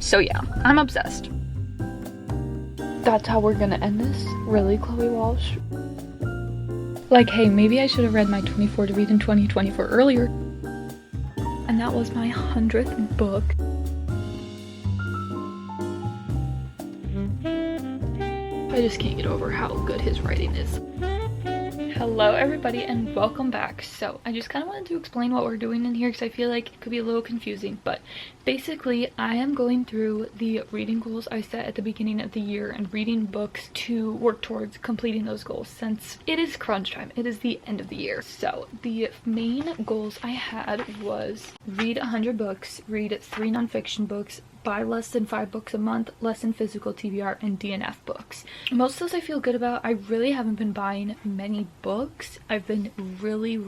So yeah, I'm obsessed. That's how we're gonna end this? Really, Chloe Walsh? Like, hey, maybe I should have read my 24 to read in 2024 earlier. And that was my 100th book. I just can't get over how good his writing is. Hello everybody and welcome back. So I just kind of wanted to explain what we're doing in here because I feel like it could be a little confusing, but basically I am going through the reading goals I set at the beginning of the year and reading books to work towards completing those goals since it is crunch time. It is the end of the year. So the main goals I had was read 100 books, read 3 nonfiction books, buy less than 5 books a month, less than physical TBR, and DNF books. Most of those I feel good about. I really haven't been buying many books. I've been really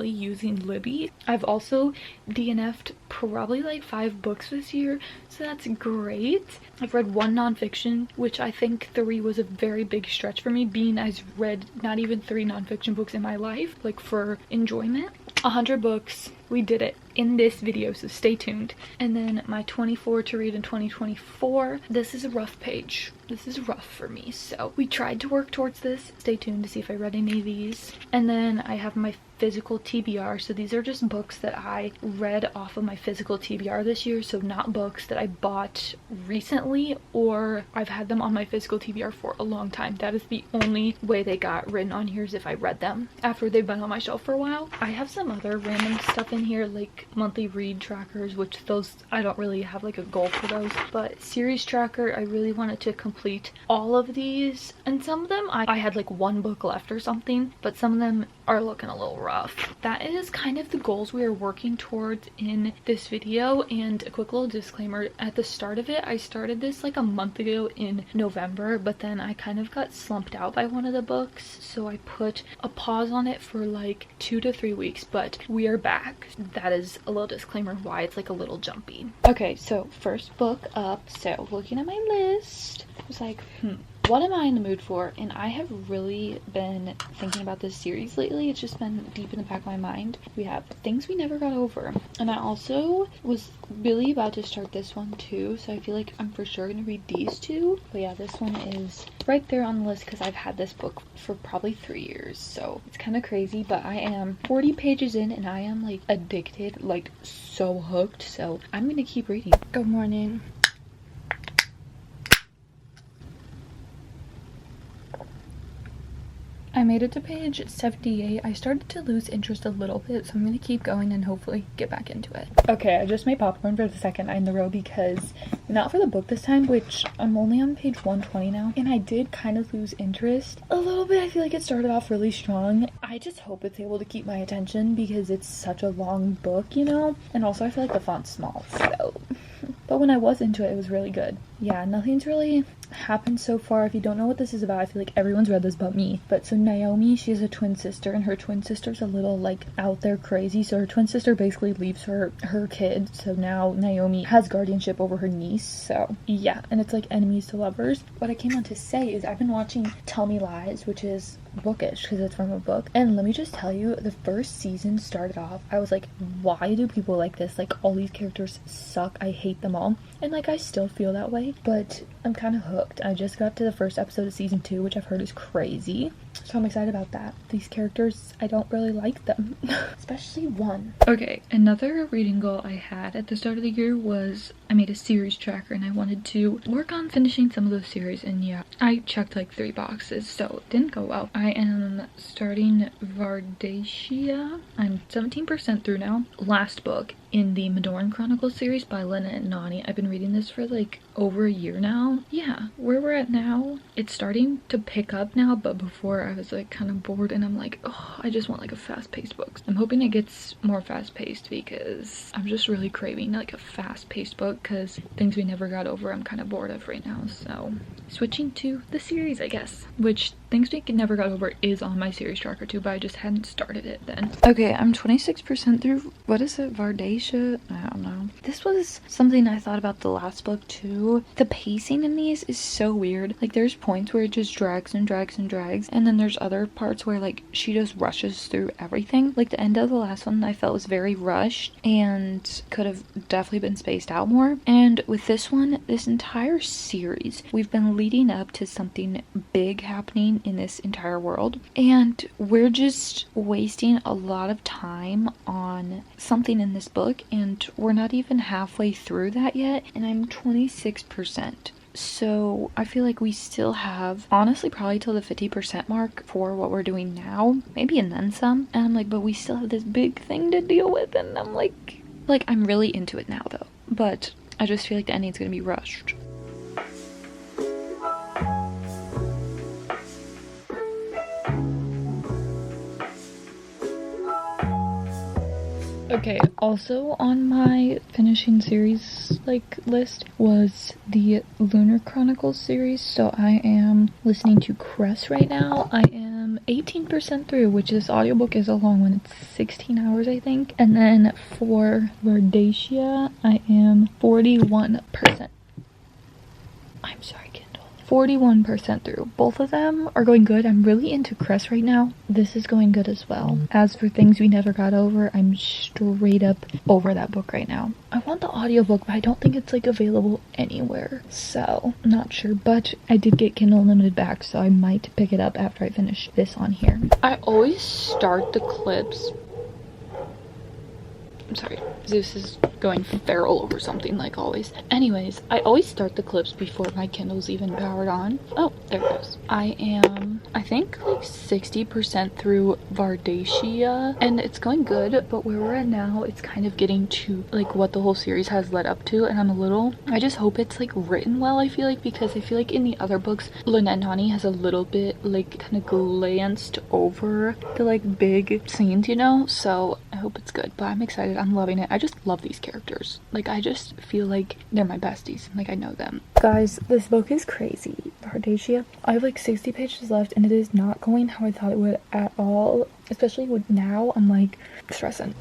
using Libby. I've also DNF'd probably like 5 books this year, so that's great. I've read 1 nonfiction, which I think 3 was a very big stretch for me, being I've read not even 3 nonfiction books in my life, like for enjoyment. 100 books, we did it in this video, so stay tuned. And then my 24 to read in 2024, this is a rough page. This is rough for me, so we tried to work towards this. Stay tuned to see if I read any of these. And then I have my physical TBR, so these are just books that I read off of my physical TBR this year, so not books that I bought recently or I've had them on my physical TBR for a long time. That is the only way they got written on here, is if I read them after they've been on my shelf for a while. I have some other random stuff in here like monthly read trackers, which those I don't really have like a goal for those, but series tracker, I really wanted to complete all of these, and some of them I had like 1 book left or something, but some of them are looking a little rough. That is kind of the goals we are working towards in this video. And a quick little disclaimer at the start of it, I started this like a month ago in November, but then I kind of got slumped out by one of the books, so I put a pause on it for like 2 to 3 weeks, but we are back. That is a little disclaimer why it's like a little jumpy. Okay, so first book up. So looking at my list, I was like, what am I in the mood for? And I have really been thinking about this series lately. It's just been deep in the back of my mind. We have Things We Never Got Over. And I also was really about to start this one too, so I feel like I'm for sure going to read these 2. But yeah, this one is right there on the list because I've had this book for probably 3 years. So it's kind of crazy, but I am 40 pages in and I am like addicted, like so hooked. So I'm going to keep reading. Good morning. I made it to page 78. I started to lose interest a little bit, so I'm going to keep going and hopefully get back into it. Okay, I just made popcorn for the second in the row because not for the book this time, which I'm only on page 120 now, and I did kind of lose interest a little bit. I feel like it started off really strong. I just hope it's able to keep my attention because it's such a long book, you know? And also I feel like the font's small, so... But when I was into it, it was really good. Yeah, nothing's really happened so far. If you don't know what this is about, I feel like everyone's read this but me. But so Naomi, she has a twin sister, and her twin sister's a little like out there crazy. So her twin sister basically leaves her kid. So now Naomi has guardianship over her niece. So yeah, and it's like enemies to lovers. What I came on to say is I've been watching Tell Me Lies, which is bookish because it's from a book, and let me just tell you, the first season started off, I was like, why do people like this? Like, all these characters suck, I hate them all. And like, I still feel that way, but I'm kind of hooked. I just got to the first episode of season 2, which I've heard is crazy, so I'm excited about that. These characters, I don't really like them. Especially one. Okay, another reading goal I had at the start of the year was I made a series tracker and I wanted to work on finishing some of those series, and yeah, I checked like 3 boxes, so it didn't go well. I am starting Vardacia. I'm 17% through now. Last book in the Madoran Chronicles series by Lena and Nani. I've been reading this for like over a year now. Yeah, where we're at now, it's starting to pick up now, but before I was like kind of bored and I'm like, oh, I just want like a fast-paced book. I'm hoping it gets more fast-paced because I'm just really craving like a fast-paced book because Things We Never Got Over I'm kind of bored of right now. So switching to the series, I guess, which Things We Never Got Over is on my series tracker too, but I just hadn't started it then. Okay, I'm 26% through, what is it, Vardacia? I don't know. This was something I thought about the last book too. The pacing in these is so weird. Like, there's points where it just drags and drags and drags, and then then there's other parts where like she just rushes through everything. Like the end of the last one I felt was very rushed and could have definitely been spaced out more. And with this one, this entire series, we've been leading up to something big happening in this entire world, and we're just wasting a lot of time on something in this book, and we're not even halfway through that yet, and I'm 26%. So I feel like we still have, honestly, probably till the 50% mark for what we're doing now, maybe and then some. And I'm like, but we still have this big thing to deal with, and I'm like I'm really into it now though, but I just feel like the ending's gonna be rushed. Okay, also on my finishing series like list was the Lunar Chronicles series, so I am listening to Cress right now. I am 18% through, which this audiobook is a long one. It's 16 hours, I think. And then for Vardacia, I am 41%. I'm sorry, Kindle. 41% through. Both of them are going good. I'm really into Cress right now. This is going good as well. As for Things We Never Got Over, I'm straight up over that book right now. I want the audiobook, but I don't think it's like available anywhere, so I'm not sure. But I did get Kindle Unlimited back, so I might pick it up after I finish this on here. I always start the clips. I'm sorry, Zeus is going feral over something like always. Anyways, I always start the clips before my Kindle's even powered on. Oh, there it goes. I am, I think, like 60% through Vardacia, and it's going good, but where we're at now, it's kind of getting to like what the whole series has led up to, and I just hope it's like written well, I feel like, because I feel like in the other books, Lynette Nani has a little bit like kind of glanced over the like big scenes, you know, so I hope it's good, but I'm excited. I'm loving it. I just love these characters. Like, I just feel like they're my besties. Like, I know them. Guys, this book is crazy. Vardacia. I have like 60 pages left, and it is not going how I thought it would at all. Especially with now, I'm like stressing.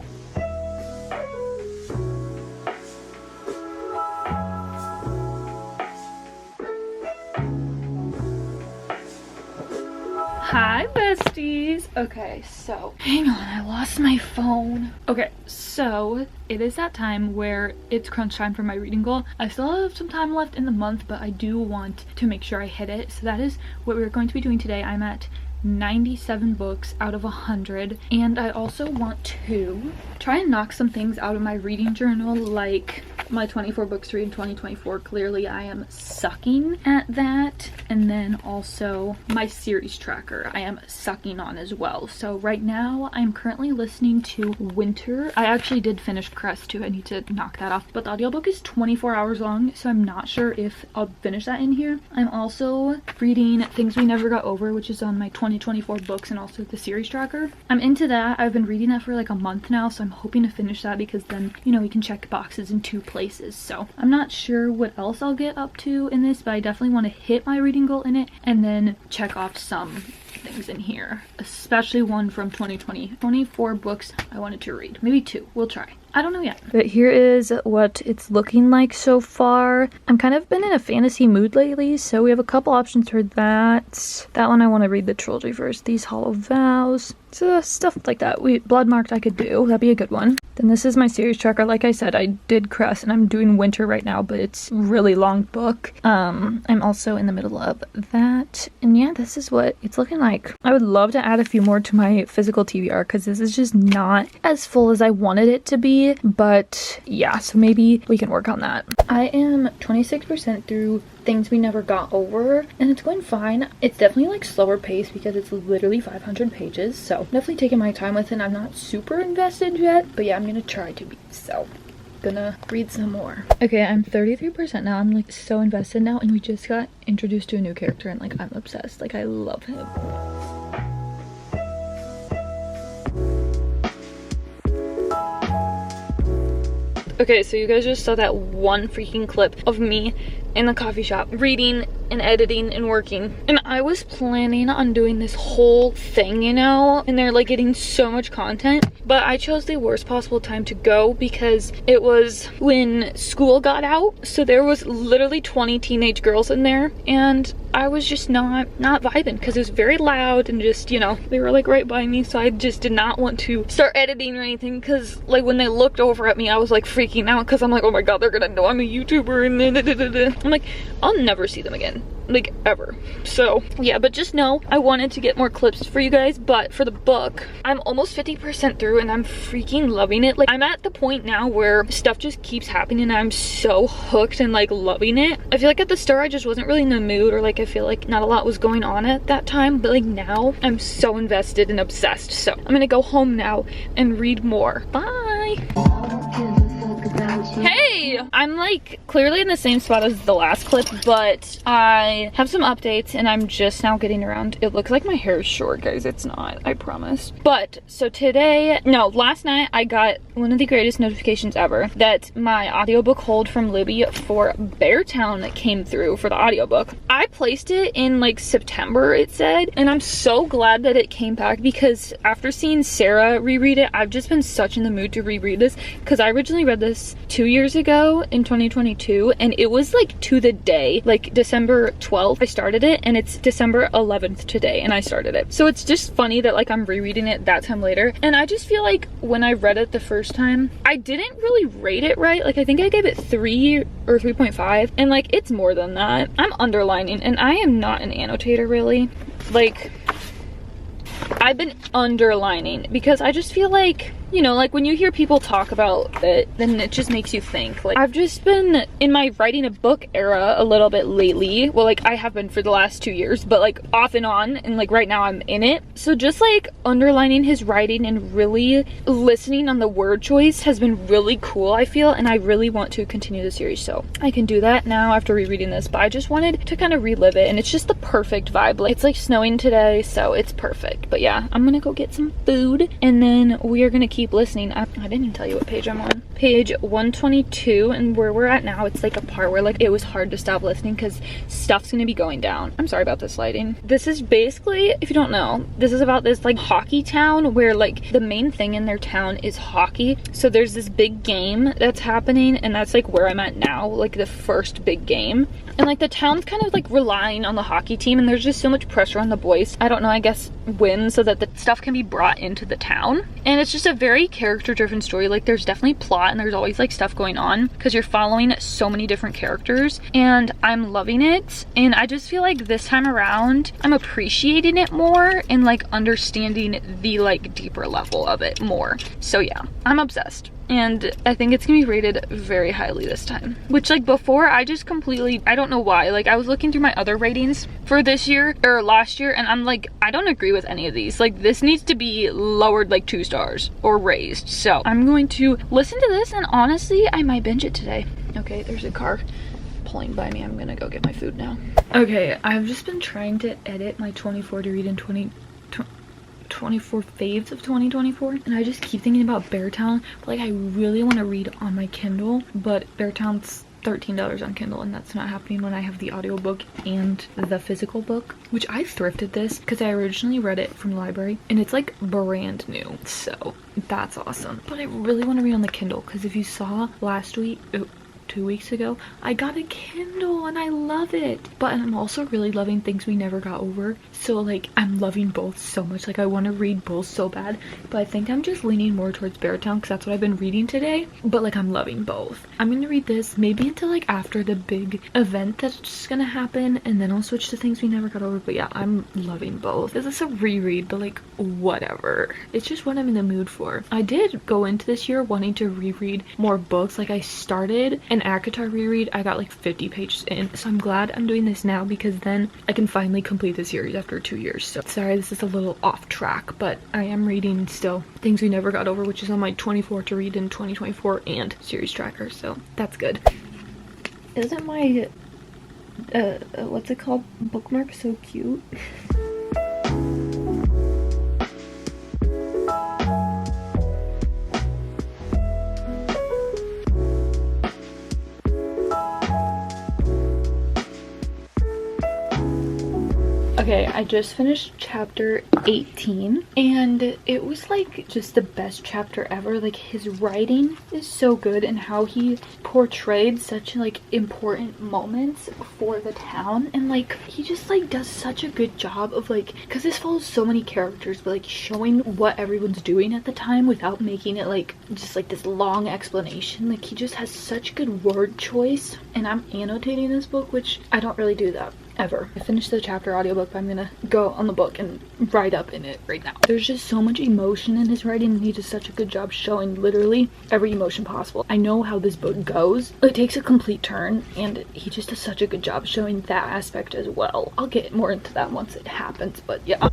Hi besties. Okay, so hang on, I lost my phone. Okay, so it is that time where it's crunch time for my reading goal. I still have some time left in the month, but I do want to make sure I hit it. So that is what we're going to be doing today. I'm at 97 books out of 100, and I also want to try and knock some things out of my reading journal, like my 24 books to read in 2024. Clearly I am sucking at that. And then also my series tracker I am sucking on as well. So right now I'm currently listening to Winter. I actually did finish Crest too. I need to knock that off, but the audiobook is 24 hours long, so I'm not sure if I'll finish that in here. I'm also reading Things We Never Got Over, which is on my 2024 books and also the series tracker. I'm into that. I've been reading that for like a month now, so I'm hoping to finish that because then, you know, we can check boxes in 2 places. So I'm not sure what else I'll get up to in this, but I definitely want to hit my reading goal in it and then check off some things in here, especially one from 2020. 24 books I wanted to read. Maybe 2. We'll try. I don't know yet. But here is what it's looking like so far. I'm kind of been in a fantasy mood lately, so we have a couple options for that. That one I want to read the trilogy first. These Hollow Vows. So stuff like that. Bloodmarked I could do. That'd be a good one. Then this is my series tracker. Like I said, I did Crest and I'm doing Winter right now, but it's a really long book. I'm also in the middle of that. And yeah, this is what it's looking like. I would love to add a few more to my physical TBR because this is just not as full as I wanted it to be. But yeah, so maybe we can work on that. I am 26% through Things We Never Got Over, and it's going fine. It's definitely like slower pace because it's literally 500 pages, so definitely taking my time with it. I'm not super invested yet, but yeah, I'm gonna try to be, so gonna read some more. Okay, I'm 33% now. I'm like so invested now, and we just got introduced to a new character, and like I'm obsessed. Like I love him. Okay, so you guys just saw that one freaking clip of me in the coffee shop reading and editing and working, and I was planning on doing this whole thing, you know, and they're like getting so much content, but I chose the worst possible time to go because it was when school got out, so there was literally 20 teenage girls in there, and I was just not vibing because it was very loud and just, you know, they were like right by me, so I just did not want to start editing or anything because like when they looked over at me I was like freaking out because I'm like, oh my god, they're gonna know I'm a YouTuber, and I'm like, I'll never see them again, like ever. So yeah, but just know I wanted to get more clips for you guys, but for the book I'm almost 50% through and I'm freaking loving it. Like I'm at the point now where stuff just keeps happening and I'm so hooked and like loving it. I feel like at the start I just wasn't really in the mood, or like I feel like not a lot was going on at that time, but like now I'm so invested and obsessed. So I'm gonna go home now and read more. Bye. Hey, I'm like clearly in the same spot as the last clip, but I have some updates and I'm just now getting around. It looks like my hair is short, guys. It's not, I promise. But so last night I got one of the greatest notifications ever that my audiobook hold from Libby for Beartown came through for the audiobook. I placed it in like September, it said, and I'm so glad that it came back because after seeing Sarah reread it, I've just been such in the mood to reread this because I originally read this 2 years ago in 2022 and it was like to the day, like December 12th I started it, and it's December 11th today and I started it. So it's just funny that like I'm rereading it that time later, and I just feel like when I read it the first time I didn't really rate it right. Like I think I gave it 3 or 3.5, and like it's more than that. I'm underlining and I am not an annotator really. Like I've been underlining because I just feel like, you know, like when you hear people talk about it, then it just makes you think. Like I've just been in my writing a book era a little bit lately. Well, like I have been for the last 2 years, but like off and on, and like right now I'm in it. So just like underlining his writing and really listening on the word choice has been really cool, I feel, and I really want to continue the series. So I can do that now after rereading this, but I just wanted to kind of relive it, and it's just the perfect vibe. Like it's like snowing today, so it's perfect. But yeah, I'm gonna go get some food and then we are gonna keep listening. I didn't even tell you what page I'm on. Page 122, and where we're at now, it's like a part where like it was hard to stop listening because stuff's gonna be going down. I'm sorry about this lighting. This is basically, if you don't know, this is about this like hockey town where like the main thing in their town is hockey. So there's this big game that's happening, and that's like where I'm at now, like the first big game. And like the town's kind of like relying on the hockey team, and there's just so much pressure on the boys, I don't know, I guess win so that the stuff can be brought into the town. And it's just a very character driven story. Like there's definitely plot and there's always like stuff going on because you're following so many different characters, and I'm loving it. And I just feel like this time around I'm appreciating it more and like understanding the like deeper level of it more. So yeah, I'm obsessed. And I think it's gonna be rated very highly this time, which like before I just completely, I don't know why, like I was looking through my other ratings for this year or last year and I'm like, I don't agree with any of these. Like this needs to be lowered like 2 stars or raised. So I'm going to listen to this, and honestly I might binge it today. Okay, there's a car pulling by me. I'm gonna go get my food now. Okay, I've just been trying to edit my 24 to read in 24 faves of 2024, and I just keep thinking about Beartown, but like I really want to read on my Kindle, but Beartown's $13 on Kindle, and that's not happening when I have the audiobook and the physical book, which I thrifted this because I originally read it from the library and it's like brand new, so that's awesome. But I really want to read on the Kindle because if you saw last week, 2 weeks ago, I got a Kindle and I love it. But I'm also really loving Things We Never Got Over, so like I'm loving both so much. Like I want to read both so bad, but I think I'm just leaning more towards Beartown because that's what I've been reading today. But like I'm loving both. I'm gonna read this maybe until like after the big event that's just gonna happen, and then I'll switch to Things We Never Got Over. But yeah, I'm loving both. This is a reread, but like whatever, it's just what I'm in the mood for. I did go into this year wanting to reread more books. Like I started an ACOTAR reread, I got like 50 pages in, so I'm glad I'm doing this now because then I can finally complete the series after 2 years. So sorry this is a little off track, but I am reading still Things We Never Got Over, which is on my 24 to read in 2024 and series tracker, so that's good. Isn't my what's it called, bookmark so cute? Okay, I just finished chapter 18 and it was like just the best chapter ever. Like his writing is so good and how he portrayed such like important moments for the town, and like he just like does such a good job of like, because this follows so many characters, but like showing what everyone's doing at the time without making it like just like this long explanation. Like he just has such good word choice, and I'm annotating this book, which I don't really do that ever. I finished the chapter audiobook, but I'm gonna go on the book and write up in it right now. There's just so much emotion in his writing, and he does such a good job showing literally every emotion possible. I know how this book goes. It takes a complete turn, and he just does such a good job showing that aspect as well. I'll get more into that once it happens, but yeah.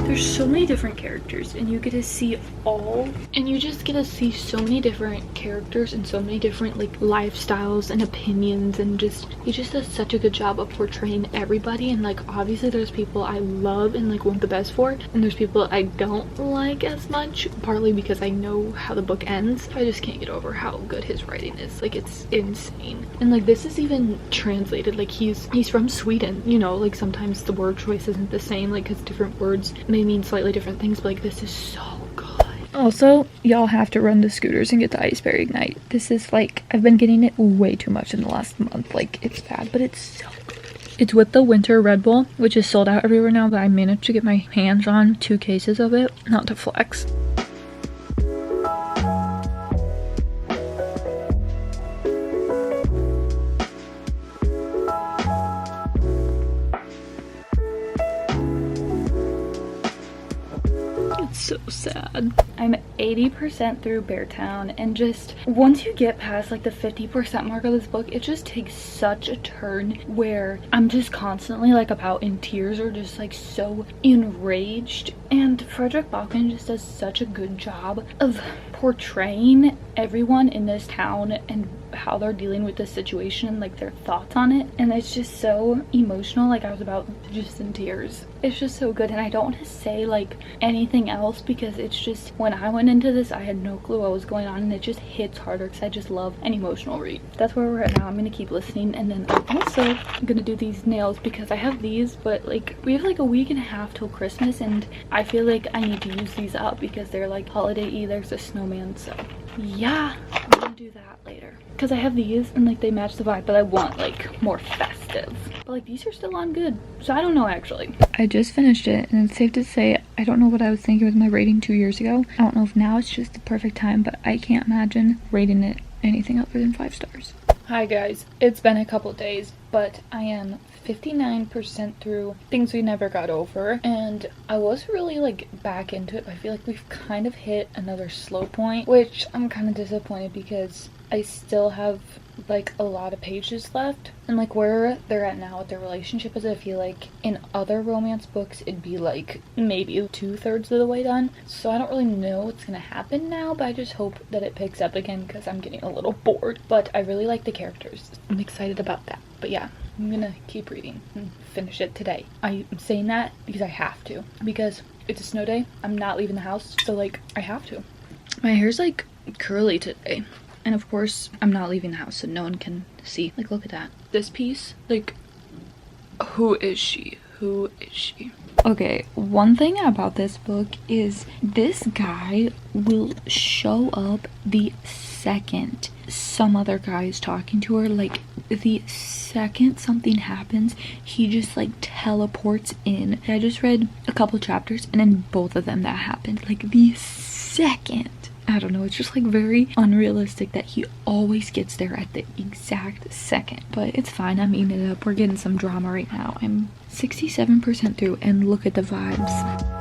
There's so many different characters, and you get to see all, and you just get to see so many different characters and so many different like lifestyles and opinions, and just he just does such a good job of portraying everybody. And like obviously there's people I love and like want the best for, and there's people I don't like as much, partly because I know how the book ends. I just can't get over how good his writing is. Like it's insane. And like this is even translated, like he's from Sweden, you know, like sometimes the word choice isn't the same, like because different words may mean slightly different things, but like this is so good. Also, y'all have to run the scooters and get the Iceberry Ignite. This is like, I've been getting it way too much in the last month. Like it's bad, but it's so good. It's with the winter Red Bull, which is sold out everywhere now, but I managed to get my hands on 2 cases of it, not to flex. So sad. I'm 80% through Beartown, and just once you get past like the 50% mark of this book, it just takes such a turn where I'm just constantly like about in tears or just like so enraged. And Frederick Bachman just does such a good job of portraying everyone in this town and how they're dealing with this situation and like their thoughts on it, and it's just so emotional. Like I was about just in tears. It's just so good, and I don't want to say like anything else because it's just, when I went into this I had no clue what was going on, and it just hits harder because I just love an emotional read. That's where we're at now. I'm gonna keep listening, and then I'm also gonna do these nails because I have these, but like we have like a week and a half till Christmas, and I feel like I need to use these up because they're like holiday-y. There's a snowman, so yeah, I'm gonna do that later because I have these and like they match the vibe, but I want like more festive. But like these are still on good, so I don't know actually. I just finished it, and it's safe to say I don't know what I was thinking with my rating 2 years ago. I don't know if now it's just the perfect time, but I can't imagine rating it anything other than 5 stars. Hi guys, it's been a couple days, but I am 59% through Things We Never Got Over, and I was really like back into it, but I feel like we've kind of hit another slow point, which I'm kind of disappointed because I still have like a lot of pages left, and like where they're at now with their relationship is, I feel like in other romance books it'd be like maybe 2/3 of the way done, so I don't really know what's gonna happen now, but I just hope that it picks up again because I'm getting a little bored. But I really like the characters. I'm excited about that. But yeah, I'm gonna keep reading and finish it today. I'm saying that because I have to, because it's a snow day. I'm not leaving the house, so like I have to. My hair's like curly today, and of course I'm not leaving the house so no one can see. Like look at that. This piece, like who is she? Who is she? Okay, one thing about this book is this guy will show up the second some other guy is talking to her. Like the second something happens, he just like teleports in. I just read a couple chapters, and in both of them that happened. Like the second. I don't know, it's just like very unrealistic that he always gets there at the exact second. But it's fine, I'm eating it up. We're getting some drama right now. I'm 67% through, and look at the vibes.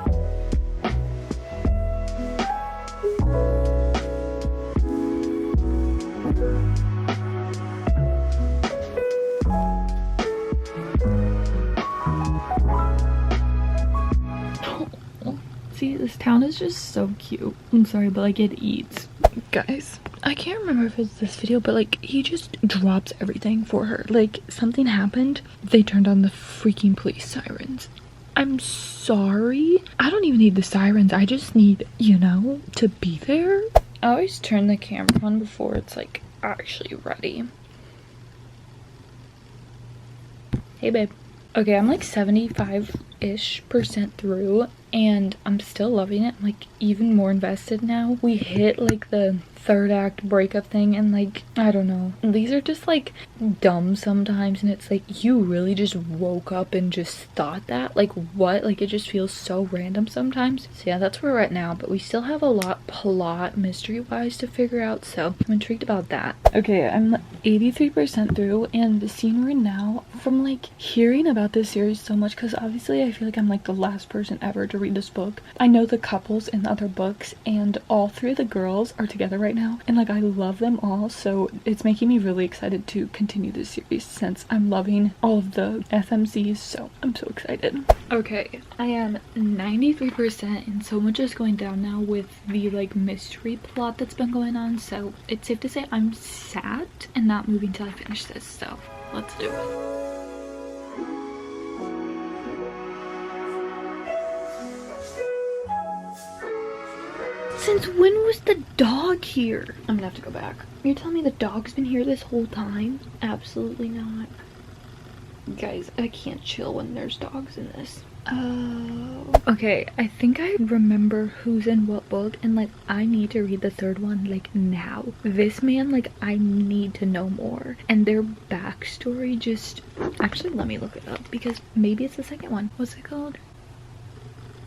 See, this town is just so cute. I'm sorry, but like it eats. Guys, I can't remember if it's this video, but like he just drops everything for her. Like something happened, they turned on the freaking police sirens. I'm sorry, I don't even need the sirens, I just need, you know, to be there. I always turn the camera on before it's like actually ready. Hey babe. Okay, I'm like 75-ish% through and I'm still loving it. I'm like even more invested now. We hit like the third act breakup thing and like, I don't know. These are just like dumb sometimes and it's like you really just woke up and just thought that? Like what? Like it just feels so random sometimes. So yeah, that's where we're at now, but we still have a lot plot mystery wise to figure out, so I'm intrigued about that. Okay, I'm 83% through and the scene we're in now, from like hearing about this series so much, because obviously I feel like I'm like the last person ever to read this book. I know the couples in the other books and all three of the girls are together right now and like I love them all, so it's making me really excited to continue this series since I'm loving all of the FMCs, so I'm so excited. Okay, I am 93% and so much is going down now with the like mystery plot that's been going on, so it's safe to say I'm sad and not moving till I finish this, so let's do it. Since when was the dog here? I'm gonna have to go back. You're telling me the dog's been here this whole time? Absolutely not. Guys, I can't chill when there's dogs in this. Oh. Okay, I think I remember who's in what book and like I need to read the third one like now. This man, like I need to know more. And their backstory just... Actually, let me look it up because maybe it's the second one. What's it called?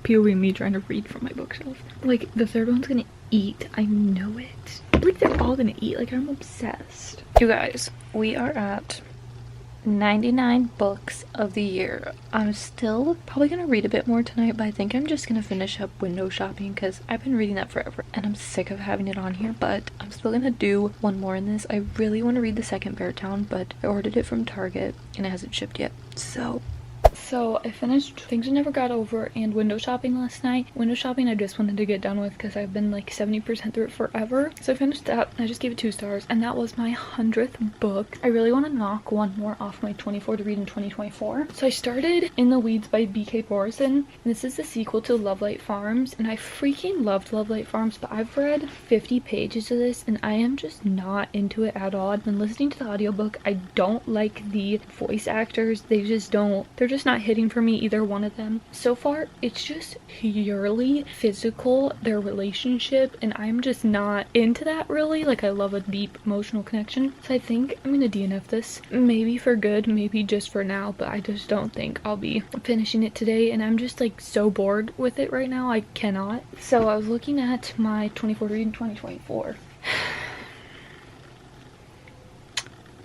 POV me trying to read from my bookshelf. Like the third one's gonna eat. I know it. Like they're all gonna eat. Like I'm obsessed. You guys, we are at 99 books of the year. I'm still probably gonna read a bit more tonight, but I think I'm just gonna finish up window shopping because I've been reading that forever and I'm sick of having it on here, but I'm still gonna do one more in this. I really want to read the second Beartown, but I ordered it from Target and it hasn't shipped yet, so I finished Things I Never Got Over and window shopping last night. Window shopping I just wanted to get done with because I've been like 70% through it forever. So I finished that. I just gave it 2 stars and that was my 100th book. I really want to knock one more off my 24 to read in 2024. So I started In the Weeds by B.K. Borison. This is the sequel to Lovelight Farms and I freaking loved Lovelight Farms, but I've read 50 pages of this and I am just not into it at all. I've been listening to the audiobook. I don't like the voice actors. They're just not hitting for me, either one of them. So far, it's just purely physical, their relationship, and I'm just not into that really. Like, I love a deep emotional connection. So I think I'm gonna DNF this. Maybe for good, maybe just for now, but I just don't think I'll be finishing it today, and I'm just like so bored with it right now. I cannot. So I was looking at my 24 read in 2024.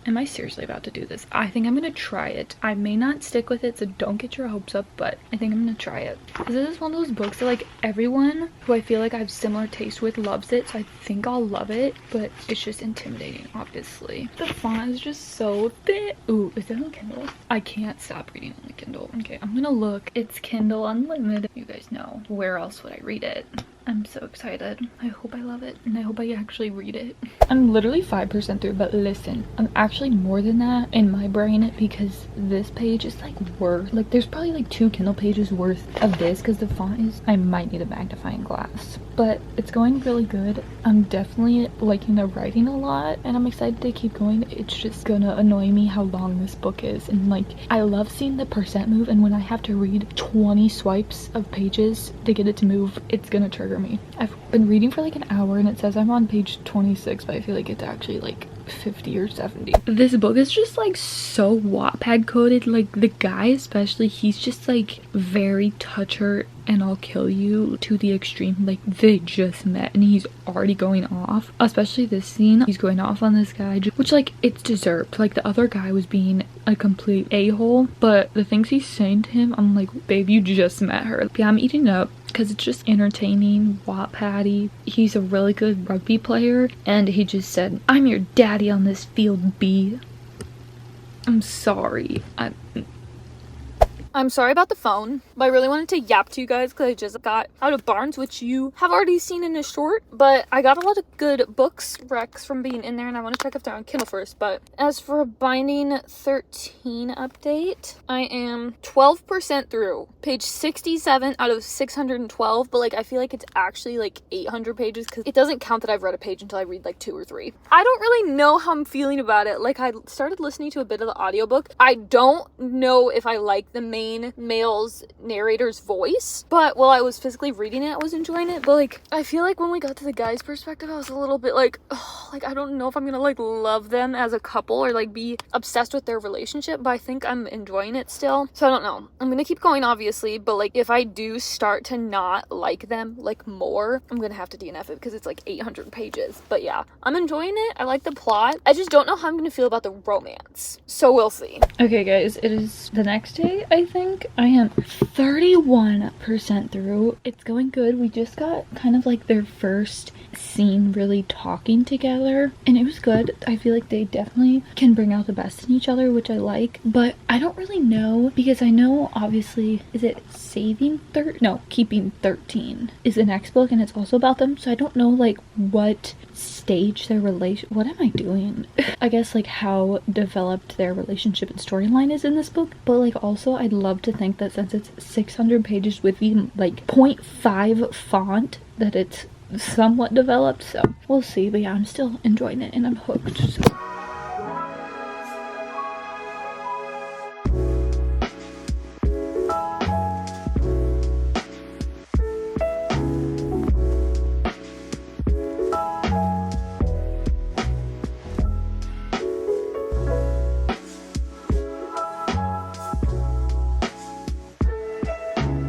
Am I seriously about to do this? I think I'm gonna try it. I may not stick with it, so don't get your hopes up, but I think I'm gonna try it. Because this is one of those books that like everyone who I feel like I have similar taste with loves it, so I think I'll love it, but it's just intimidating, obviously. The font is just so thin. Ooh, is that on Kindle? I can't stop reading on the Kindle. Okay, I'm gonna look. It's Kindle Unlimited. You guys know. Where else would I read it? I'm so excited. I hope I love it and I hope I actually read it. I'm literally 5% through, but listen, I'm actually more than that in my brain because this page is like worth, like there's probably like 2 Kindle pages worth of this because the font is, I might need a magnifying glass, but it's going really good. I'm definitely liking the writing a lot and I'm excited to keep going. It's just gonna annoy me how long this book is, and like I love seeing the percent move, and when I have to read 20 swipes of pages to get it to move, it's gonna trigger me. I've been reading for like an hour and it says I'm on page 26, but I feel like it's actually like 50 or 70. This book is just like so Wattpad coded. Like the guy especially, he's just like very touch her and I'll kill you to the extreme. Like they just met and he's already going off, especially this scene. He's going off on this guy, which like it's deserved. Like the other guy was being a complete a-hole, but the things he's saying to him, I'm like, babe, you just met her. Yeah, I'm eating it up because it's just entertaining, Wattpad-y. He's a really good rugby player and he just said, I'm your daddy on this field, B. I'm sorry. I'm sorry about the phone, but I really wanted to yap to you guys because I just got out of Barnes, which you have already seen in a short, but I got a lot of good books recs from being in there, and I want to check if they're on Kindle first. But as for a Binding 13 update, I am 12% through, page 67 out of 612, but like I feel like it's actually like 800 pages because it doesn't count that I've read a page until I read like 2 or 3. I don't really know how I'm feeling about it. Like, I started listening to a bit of the audiobook. I don't know if I like the main male's narrator's voice, but while I was physically reading it, I was enjoying it. But like, I feel like when we got to the guy's perspective, I was a little bit like, oh, like I don't know if I'm gonna like love them as a couple or like be obsessed with their relationship, but I think I'm enjoying it still. So I don't know. I'm gonna keep going, obviously, but like if I do start to not like them like more, I'm gonna have to DNF it because it's like 800 pages. But yeah, I'm enjoying it. I like the plot. I just don't know how I'm gonna feel about the romance. So we'll see. Okay guys, it is the next day, I think. I am 31% through. It's going good. We just got kind of like their first scene really talking together, and it was good. I feel like they definitely can bring out the best in each other, which I like, but I don't really know because I know obviously, is it Keeping 13 is the next book, and it's also about them, so I don't know like what stage their what am I doing? I guess like how developed their relationship and storyline is in this book, but like also I'd love to think that since it's 600 pages with the like 0.5 font that it's somewhat developed, so we'll see. But yeah, I'm still enjoying it and I'm hooked, so.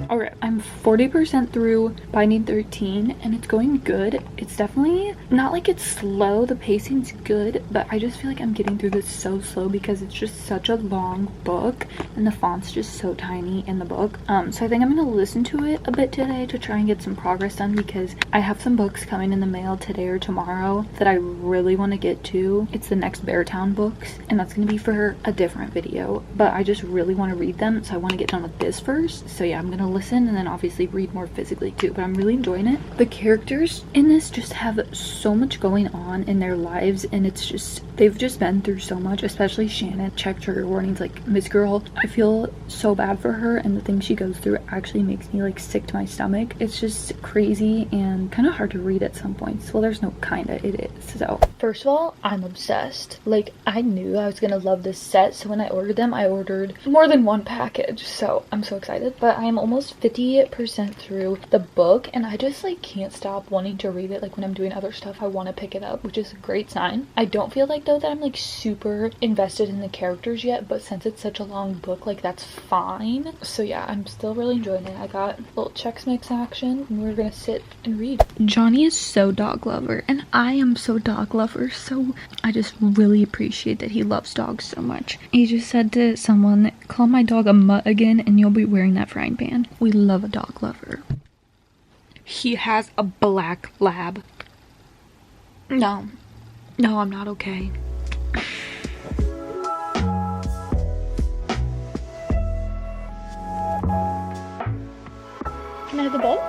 Okay, I'm 40% through Binding 13 and it's going good. It's definitely not like it's slow, the pacing's good, but I just feel like I'm getting through this so slow because it's just such a long book and the font's just so tiny in the book. So I think I'm gonna listen to it a bit today to try and get some progress done because I have some books coming in the mail today or tomorrow that I really want to get to. It's the next Beartown books, and that's gonna be for a different video, but I just really want to read them, so I want to get done with this first. So yeah, I'm gonna listen and then obviously read more physically too, but I'm really enjoying it. The characters in this just have so much going on in their lives, and it's just, they've just been through so much, especially Shannon. Check trigger warnings, like Miss Girl, I feel so bad for her, and the things she goes through actually makes me like sick to my stomach. It's just crazy and kind of hard to read at some points. Well, there's no kinda, it is. So first of all, I'm obsessed. Like, I knew I was gonna love this set, so when I ordered them, I ordered more than one package, so I'm so excited. But I am almost 50% through the book, and I just like can't stop wanting to read it. Like when I'm doing other stuff, I want to pick it up, which is a great sign. I don't feel like though that I'm like super invested in the characters yet, but since it's such a long book, like that's fine. So yeah, I'm still really enjoying it. I got a little Chex Mix action and we're gonna sit and read. Johnny is so dog lover and I am so dog lover, so I just really appreciate that he loves dogs so much. He just said to someone, call my dog a mutt again and you'll be wearing that frying pan. We love a dog lover. He has a black lab. No, I'm not okay. Can I have the bowl?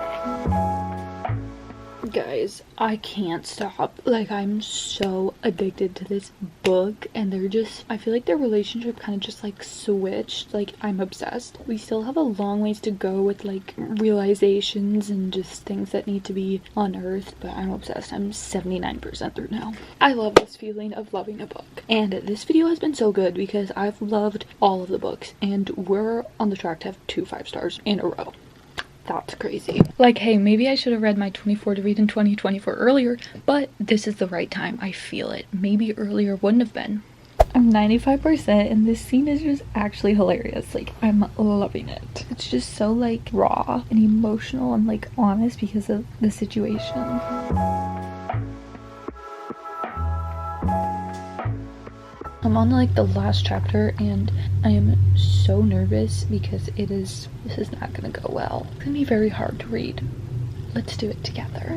Guys, I can't stop. Like, I'm so addicted to this book, and they're just, I feel like their relationship kind of just like switched. Like, I'm obsessed. We still have a long ways to go with like realizations and just things that need to be unearthed, but I'm obsessed. I'm 79% through now. I love this feeling of loving a book, and this video has been so good because I've loved all of the books, and we're on the track to have 2 5-stars in a row. That's crazy. Like, hey, maybe I should have read my 24 to read in 2024 earlier, but this is the right time. I feel it. Maybe earlier wouldn't have been. I'm 95% and this scene is just actually hilarious. Like, I'm loving it. It's just so like raw and emotional and like honest because of the situation. I'm on like the last chapter and I am so nervous because this is not gonna go well. It's gonna be very hard to read. Let's do it together.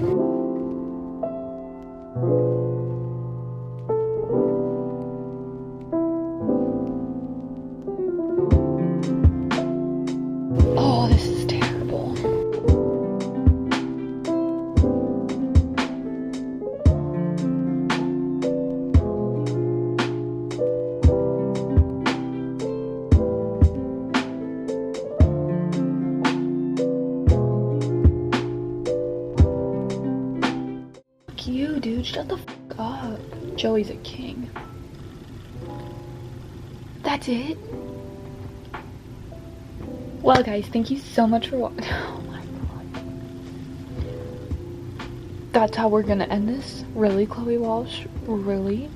Fuck you, dude. Shut the fuck up. Joey's a king. That's it? Well, guys, thank you so much for watching. Oh my god. That's how we're gonna end this? Really, Chloe Walsh? Really?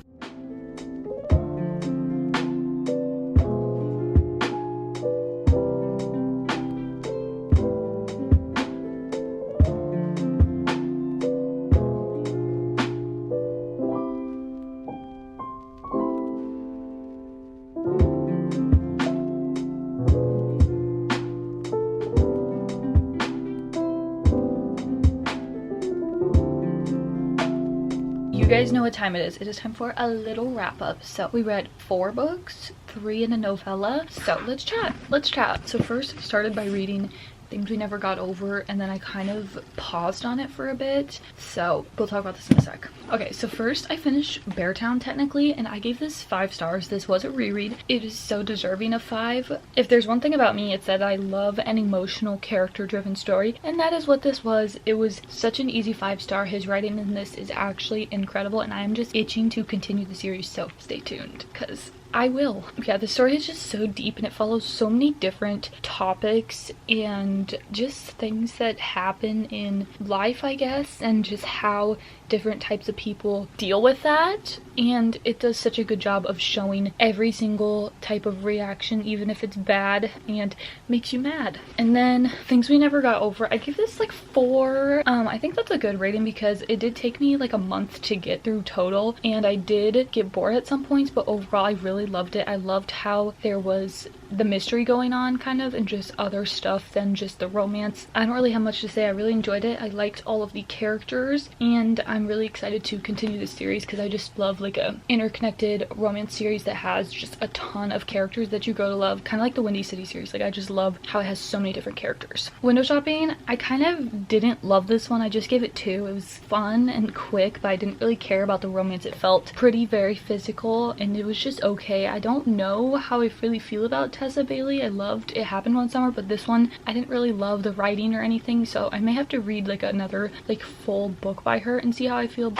You guys know what time it is. It is time for a little wrap up. So we read 4 books, 3 in a novella. So let's chat. Let's chat. So first I started by reading Things We Never Got Over, and then I kind of paused on it for a bit. So we'll talk about this in a sec. Okay, so first I finished Beartown technically, and I gave this 5 stars. This was a reread. It is so deserving of 5. If there's one thing about me, it's that I love an emotional, character-driven story, and that is what this was. It was such an easy 5-star. His writing in this is actually incredible, and I'm just itching to continue the series, so stay tuned, because I will. Yeah, the story is just so deep and it follows so many different topics and just things that happen in life, I guess, and just how different types of people deal with that. And it does such a good job of showing every single type of reaction, even if it's bad and makes you mad. And then Things We Never Got Over, I give this like 4. I think that's a good rating because it did take me like a month to get through total, and I did get bored at some points, but overall I really loved it. I loved how there was the mystery going on kind of, and just other stuff than just the romance. I don't really have much to say. I really enjoyed it. I liked all of the characters, and I'm really excited to continue this series because I just love like a interconnected romance series that has just a ton of characters that you grow to love, kind of like the Windy City series. Like, I just love how it has so many different characters. Window shopping, I kind of didn't love this one. I just gave it 2. It was fun and quick, but I didn't really care about the romance. It felt pretty very physical, and it was just okay. I don't know how I really feel about Tessa Bailey. I loved It Happened One Summer, but this one I didn't really love the writing or anything, so I may have to read like another like full book by her and see how I feel.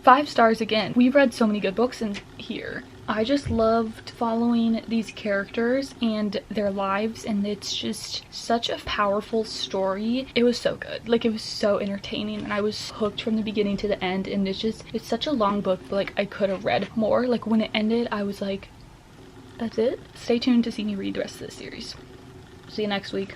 5 stars again. We've read so many good books in here. I just loved following these characters and their lives, and it's just such a powerful story. It was so good. Like, it was so entertaining, and I was hooked from the beginning to the end. And it's such a long book, but like I could have read more. Like, when it ended, I was like, that's it. Stay tuned to see me read the rest of the series. See you next week.